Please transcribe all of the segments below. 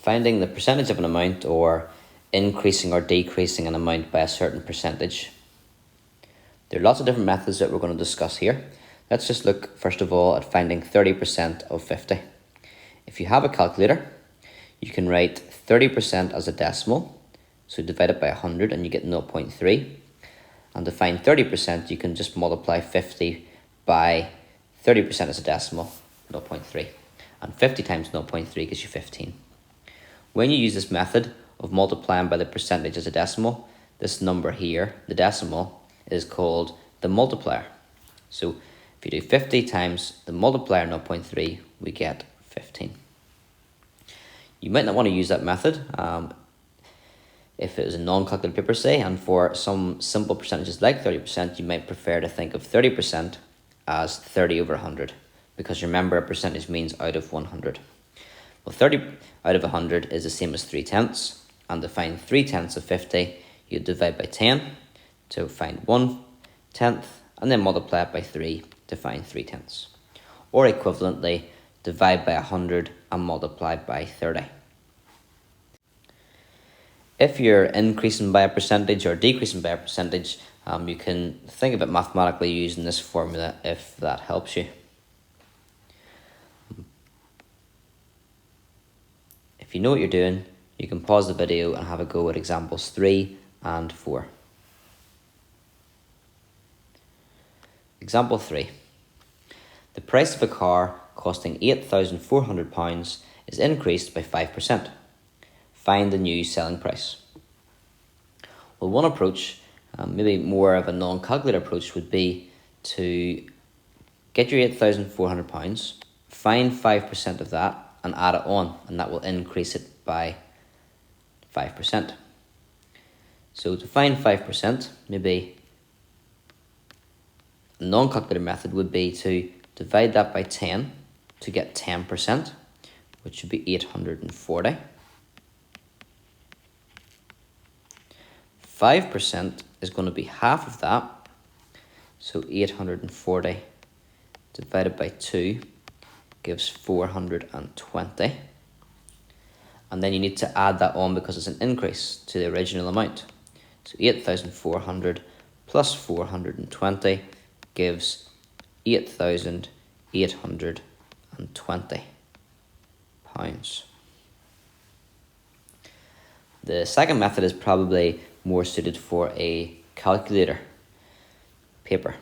finding the percentage of an amount or increasing or decreasing an amount by a certain percentage. There are lots of different methods that we're going to discuss here. Let's just look first of all at finding 30% of 50. If you have a calculator, you can write 30% as a decimal, so divide it by 100 and you get 0.3. And to find 30%, you can just multiply 50 by 30% as a decimal, 0.3. And 50 times 0.3 gives you 15. When you use this method of multiplying by the percentage as a decimal, this number here, the decimal, is called the multiplier. So if you do 50 times the multiplier 0.3, we get 15. You might not want to use that method if it was a non-calculated paper, say, and for some simple percentages like 30%, you might prefer to think of 30% as 30 over 100, because remember, a percentage means out of 100. Well, 30 out of 100 is the same as 3/10, and to find 3/10 of 50, you divide by 10 to find 1/10, and then multiply it by 3 to find 3/10. Or equivalently, divide by 100 and multiply by 30. If you're increasing by a percentage or decreasing by a percentage, you can think of it mathematically using this formula if that helps you. If you know what you're doing, you can pause the video and have a go at examples 3 and 4. Example 3. The price of a car costing £8,400 is increased by 5%. Find the new selling price. Well, one approach, maybe more of a non-calculator approach, would be to get your £8,400, find 5% of that and add it on, and that will increase it by 5%. So to find 5%, maybe a non-calculator method would be to divide that by 10 to get 10%, which would be 840. 5% is going to be half of that, so 840 divided by 2 gives 420. And then you need to add that on because it's an increase to the original amount. So 8,400 plus 420 gives 8,820 pounds. The second method is probably more suited for a calculator paper.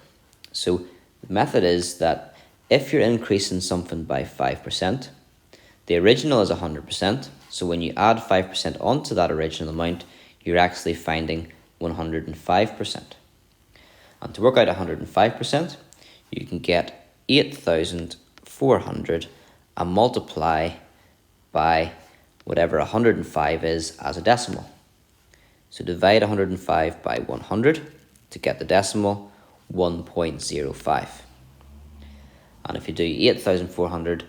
So the method is that if you're increasing something by 5%, the original is 100%, so when you add 5% onto that original amount, you're actually finding 105%. And to work out 105%, you can get 8,400 and multiply by whatever 105 is as a decimal. So divide 105 by 100 to get the decimal 1.05. And if you do 8,400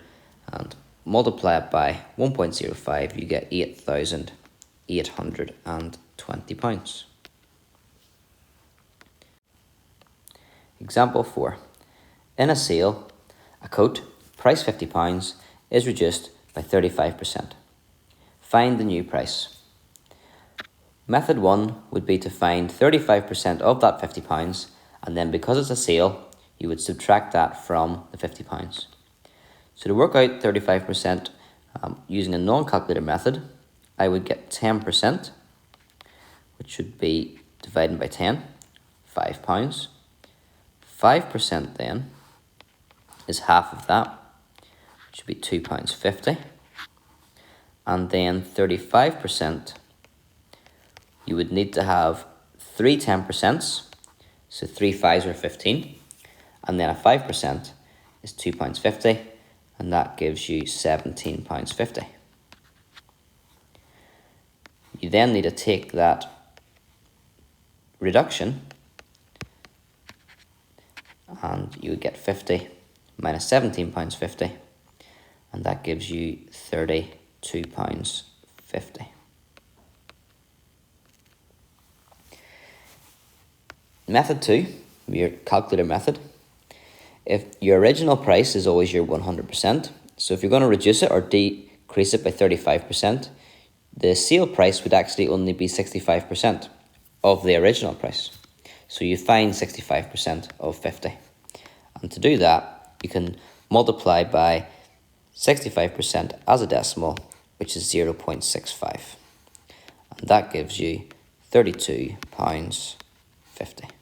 and multiply it by 1.05, you get 8,820 pounds. Example 4. In a sale, a coat, price £50, is reduced by 35%. Find the new price. Method 1 would be to find 35% of that £50, and then because it's a sale, you would subtract that from the £50. So to work out 35% using a non-calculator method, I would get 10%, which should be divided by 10, £5. 5% then is half of that, which should be £2.50. And then 35%, you would need to have 3 10%, so 3 5s are 15, and then a 5% is £2.50, and that gives you £17.50. You then need to take that reduction, and you would get 50 minus £17.50, and that gives you £32.50. Method 2, your calculator method. If your original price is always your 100%, so if you're going to reduce it or decrease it by 35%, the sale price would actually only be 65% of the original price. So you find 65% of 50. And to do that, you can multiply by 65% as a decimal, which is 0.65. And that gives you £32.50.